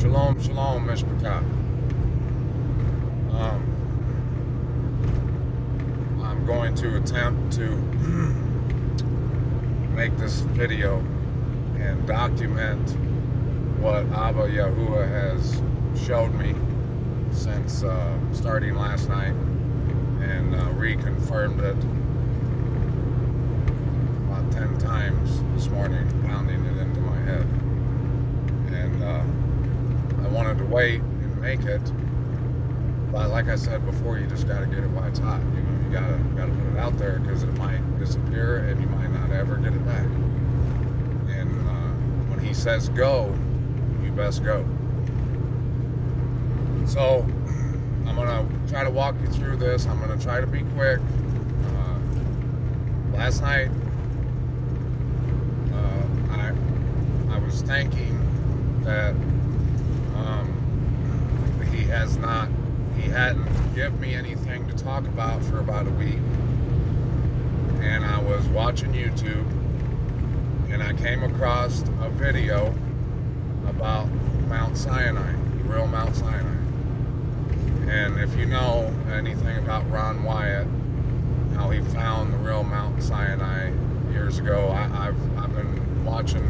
Shalom, shalom, Mishpachah. I'm going to attempt to make this video and document what Ahba Yahuwah has showed me since starting last night, and reconfirmed it about 10 times this morning, pounding it into my head. And I wanted to wait and make it, but like I said before, you just got to get it while it's hot. You gotta put it out there, because it might disappear and you might not ever get it back. And when he says go, you best go. So I'm gonna try to walk you through this. I'm gonna try to be quick. Last night, I was thinking that he hadn't given me anything to talk about for about a week, and I was watching YouTube, and I came across a video about Mount Sinai, the real Mount Sinai. And if you know anything about Ron Wyatt, how he found the real Mount Sinai years ago, I've been watching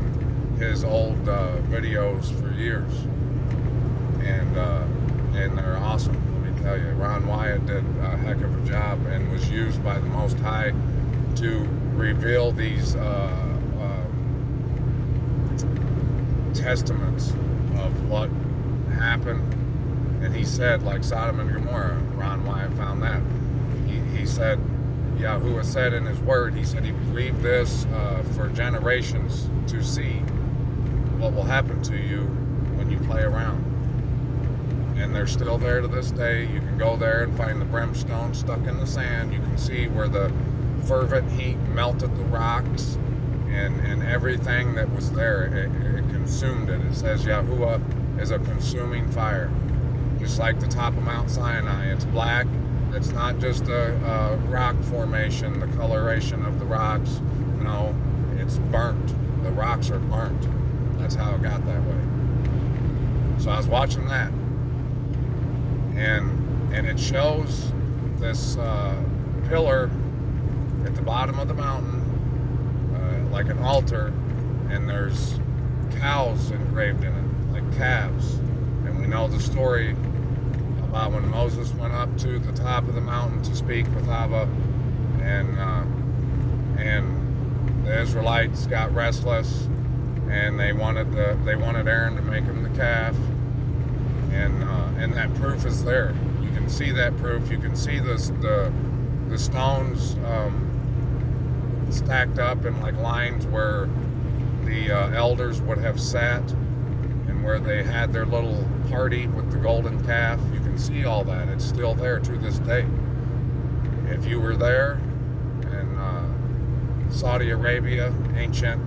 his old videos for years, and they're awesome. Let me tell you, Ron Wyatt did a heck of a job and was used by the Most High to reveal these testaments of what happened. And he said, like Sodom and Gomorrah, Ron Wyatt found that. He said, Yahuwah said in his word, he said he would leave this for generations to see what will happen to you when you play around. And they're still there to this day. You can go there and find the brimstone stuck in the sand. You can see where the fervent heat melted the rocks, and everything that was there, it consumed it. It says Yahuwah is a consuming fire. Just like the top of Mount Sinai, it's black. It's not just a rock formation, the coloration of the rocks. No, it's burnt. The rocks are burnt. That's how it got that way. So I was watching that, and it shows this pillar at the bottom of the mountain, like an altar, and there's cows engraved in it, like calves. And we know the story about when Moses went up to the top of the mountain to speak with Ahba, and the Israelites got restless, and they wanted Aaron to make him the calf, and that proof is there. You can see that proof. You can see the stones stacked up in like lines where the elders would have sat, and where they had their little party with the golden calf. You can see all that. It's still there to this day. If you were there in Saudi Arabia, ancient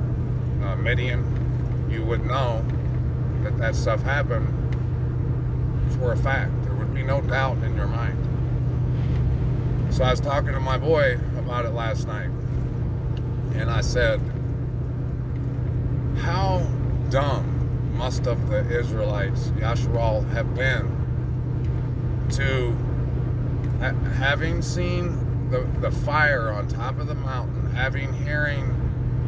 Midian, you would know that stuff happened for a fact. There would be no doubt in your mind. So I was talking to my boy about it last night, and I said, how dumb must of the Israelites, Yasharal, have been to, having seen the fire on top of the mountain, hearing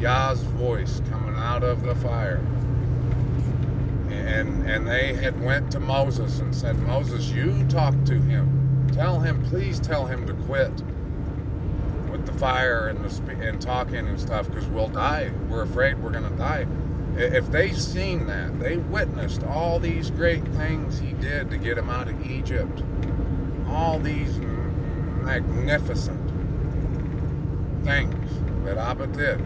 Yah's voice coming out of the fire, and they had went to Moses and said, Moses, you talk to him, please tell him to quit with the fire and talking and stuff, because we'll die. We're afraid we're going to die. If they seen that, they witnessed all these great things he did to get him out of Egypt, all these magnificent things that Ahba did.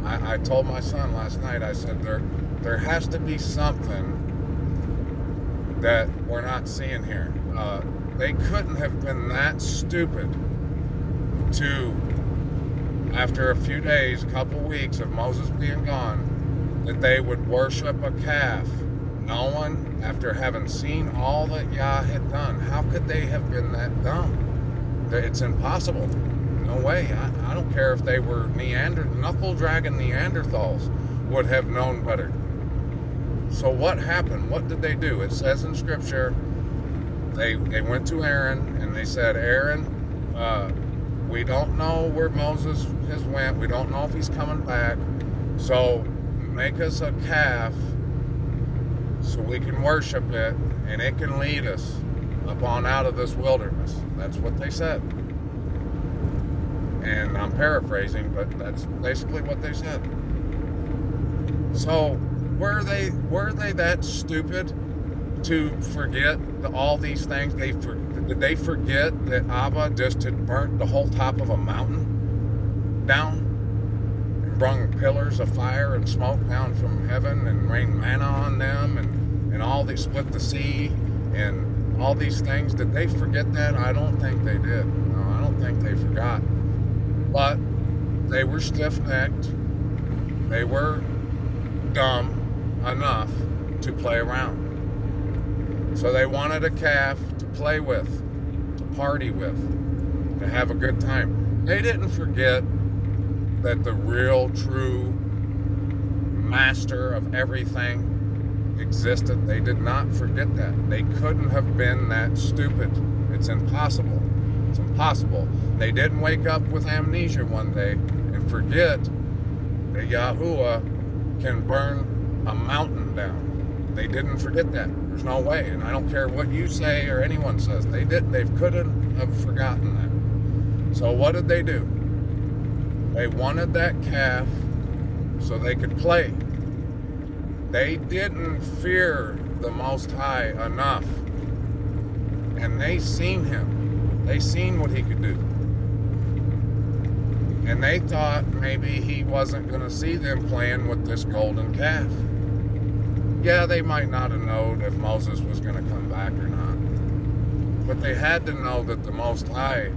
I told my son last night, I said, there has to be something that we're not seeing here. They couldn't have been that stupid to, after a few days, a couple weeks of Moses being gone, that they would worship a calf, knowing, after having seen all that Yah had done. How could they have been that dumb? It's impossible. No way. I don't care if they were knuckle-dragging Neanderthals, would have known better. So what happened? What did they do? It says in Scripture, they went to Aaron and they said, Aaron, we don't know where Moses has went. We don't know if he's coming back. So make us a calf so we can worship it and it can lead us up on out of this wilderness. That's what they said. And I'm paraphrasing, but that's basically what they said. So were they that stupid to forget all these things? Did they forget that Ahba just had burnt the whole top of a mountain down and brung pillars of fire and smoke down from heaven and rained manna on them and all they split the sea and all these things? Did they forget that? I don't think they did. No, I don't think they forgot. But they were stiff-necked. They were dumb enough to play around. So they wanted a calf to play with, to party with, to have a good time. They didn't forget that the real, true master of everything existed. They did not forget that. They couldn't have been that stupid. It's impossible. It's impossible. They didn't wake up with amnesia one day and forget that Yahuwah can burn a mountain down. They didn't forget that. There's no way. And I don't care what you say or anyone says. They didn't. They couldn't have forgotten that. So what did they do? They wanted that calf so they could play. They didn't fear the Most High enough. And they seen him. They seen what he could do. And they thought maybe he wasn't going to see them playing with this golden calf. Yeah, they might not have known if Moses was going to come back or not. But they had to know that the Most High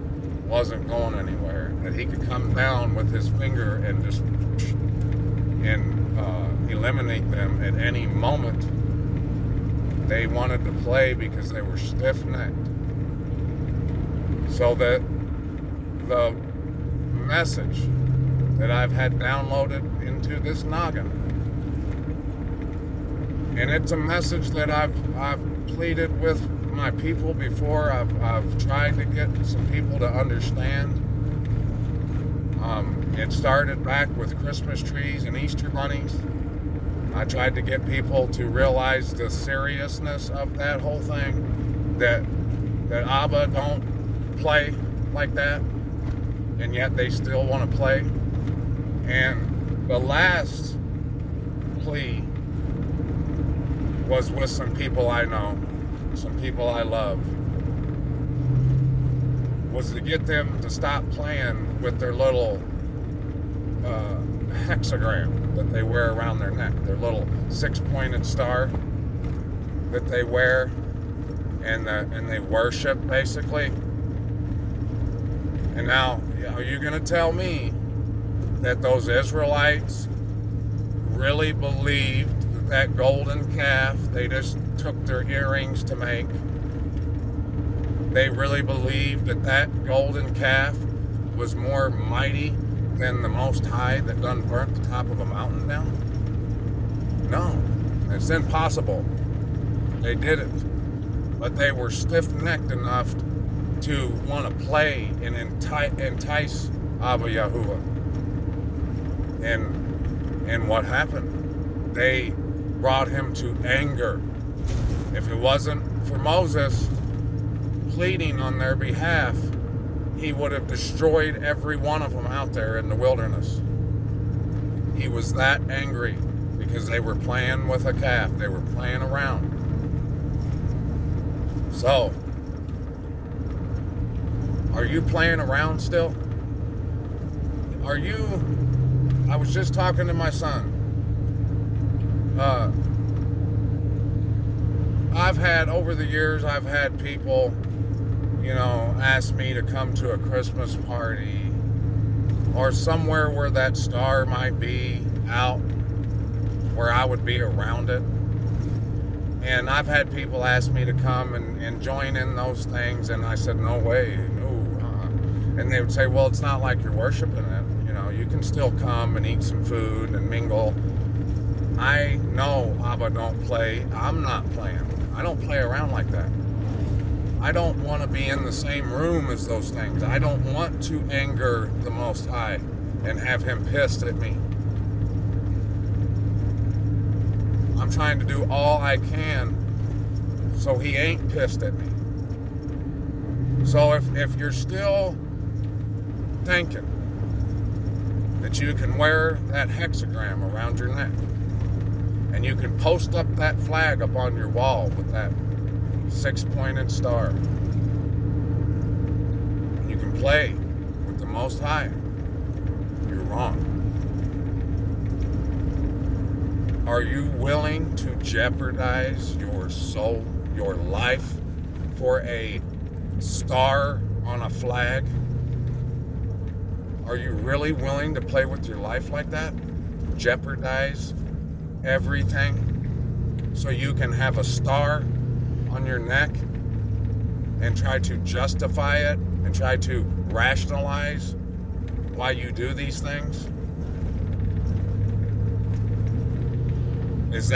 wasn't going anywhere. That he could come down with his finger and just eliminate them at any moment. They wanted to play because they were stiff-necked. So that the message that I've had downloaded into this noggin, and it's a message that I've pleaded with my people before. I've tried to get some people to understand. It started back with Christmas trees and Easter bunnies. I tried to get people to realize the seriousness of that whole thing, that Ahba don't play like that, and yet they still want to play. And the last plea was with some people I know, some people I love, was to get them to stop playing with their little hexagram that they wear around their neck, their little six-pointed star that they wear and they worship, basically. And now, are you going to tell me that those Israelites really believed that golden calf they just took their earrings to make, they really believed that golden calf was more mighty than the Most High that done burnt the top of a mountain down? No, it's impossible. They didn't. But they were stiff-necked enough to want to play and entice Abba Yahuwah. And what happened? They brought him to anger. If it wasn't for Moses pleading on their behalf, he would have destroyed every one of them out there in the wilderness. He was that angry because they were playing with a calf. They were playing around. So, are you playing around still? I was just talking to my son. Over the years, I've had people, ask me to come to a Christmas party or somewhere where that star might be out, where I would be around it. And I've had people ask me to come and join in those things, and I said, no way, no. And they would say, well, it's not like you're worshiping it. You can still come and eat some food and mingle. I know Ahba don't play. I'm not playing. I don't play around like that. I don't want to be in the same room as those things. I don't want to anger the Most High and have him pissed at me. I'm trying to do all I can so he ain't pissed at me. So if you're still thinking that you can wear that hexagram around your neck and you can post up that flag up on your wall with that 6-pointed star, and you can play with the Most High, you're wrong. Are you willing to jeopardize your soul, your life, for a star on a flag? Are you really willing to play with your life like that? Jeopardize everything so you can have a star on your neck and try to justify it and try to rationalize why you do these things? Was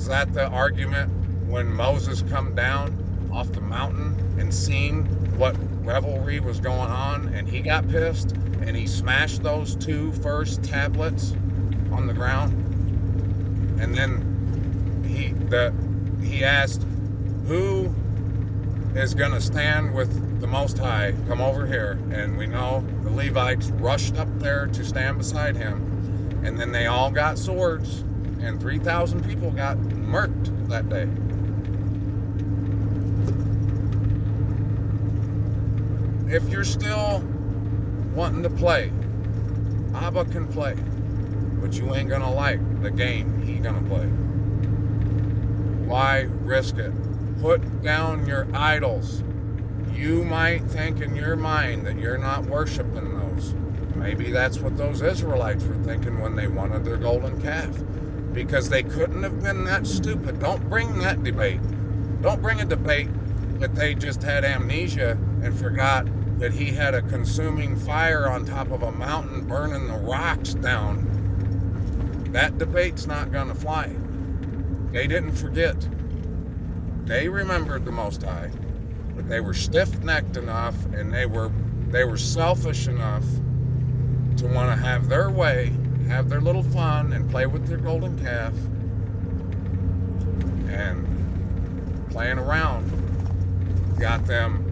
that the argument when Moses come down off the mountain and seen what revelry was going on, and he got pissed and he smashed those 2 first tablets on the ground? And then he asked, who is going to stand with the Most High? Come over here. And we know the Levites rushed up there to stand beside him, and then they all got swords, and 3,000 people got murked that day. If you're still wanting to play, Ahba can play, but you ain't gonna like the game he gonna play. Why risk it? Put down your idols. You might think in your mind that you're not worshiping those. Maybe that's what those Israelites were thinking when they wanted their golden calf, because they couldn't have been that stupid. Don't bring that debate. Don't bring a debate that they just had amnesia and forgot that he had a consuming fire on top of a mountain burning the rocks down. That debate's not gonna fly. They didn't forget. They remembered the Most High, but they were stiff-necked enough, and they were selfish enough to want to have their way, have their little fun, and play with their golden calf. And playing around got them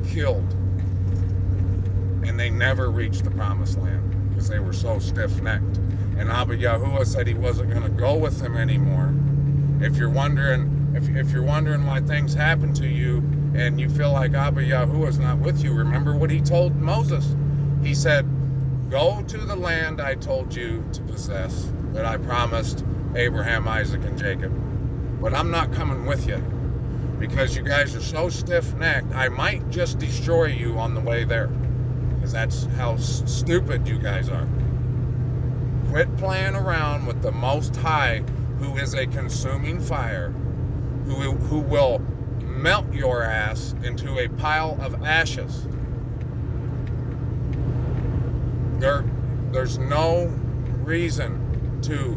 killed. And they never reached the promised land because they were so stiff-necked. And Abba Yahuwah said he wasn't going to go with them anymore. If you're wondering why things happen to you and you feel like Abba Yahuwah's not with you, remember what he told Moses. He said, go to the land I told you to possess, that I promised Abraham, Isaac, and Jacob. But I'm not coming with you because you guys are so stiff-necked, I might just destroy you on the way there. Because that's how stupid you guys are. Quit playing around with the Most High, who is a consuming fire, who will melt your ass into a pile of ashes. There's no reason to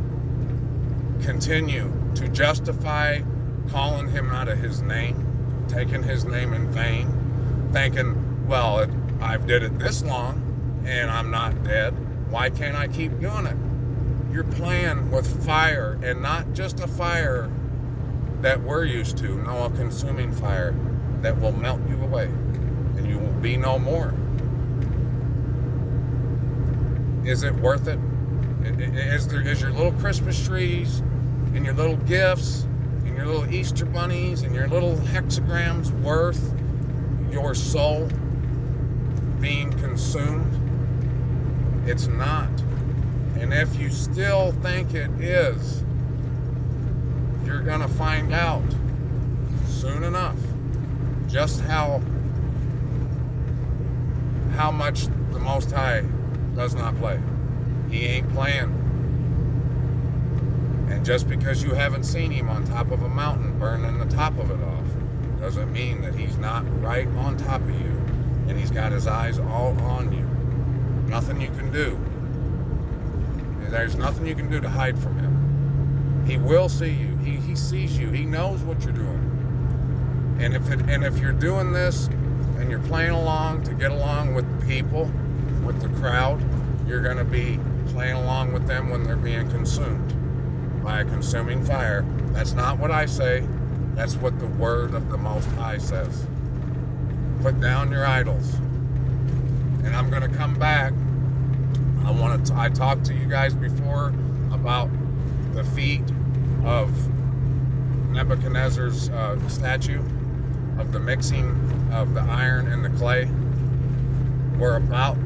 continue to justify calling him out of his name, taking his name in vain, thinking, well, I've did it this long and I'm not dead. Why can't I keep doing it? You're playing with fire, and not just a fire that we're used to. No, a consuming fire that will melt you away and you will be no more. Is it worth it? Is your little Christmas trees and your little gifts and your little Easter bunnies and your little hexagrams worth your soul being consumed? It's not. And if you still think it is, you're going to find out soon enough just how much the Most High does not play. He ain't playing. And just because you haven't seen him on top of a mountain burning the top of it off doesn't mean that he's not right on top of you and he's got his eyes all on you. Nothing you can do. There's nothing you can do to hide from him. He will see you. He sees you. He knows what you're doing. And if you're doing this and you're playing along to get along with people, with the crowd, you're going to be playing along with them when they're being consumed by a consuming fire. That's not what I say. That's what the word of the Most High says. Put down your idols. And I'm going to come back. I talked to you guys before about the feet of Nebuchadnezzar's statue, of the mixing of the iron and the clay.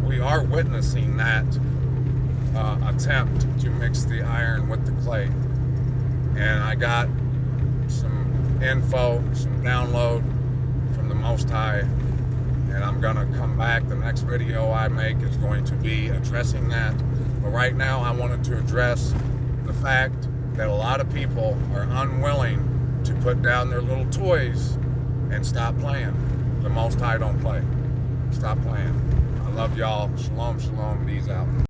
We are witnessing that attempt to mix the iron with the clay. And I got some info, some download from the Most High, and I'm gonna come back. The next video I make is going to be addressing that. But right now I wanted to address the fact that a lot of people are unwilling to put down their little toys and stop playing. The Most High don't play. Stop playing. I love y'all. Shalom, shalom. These out.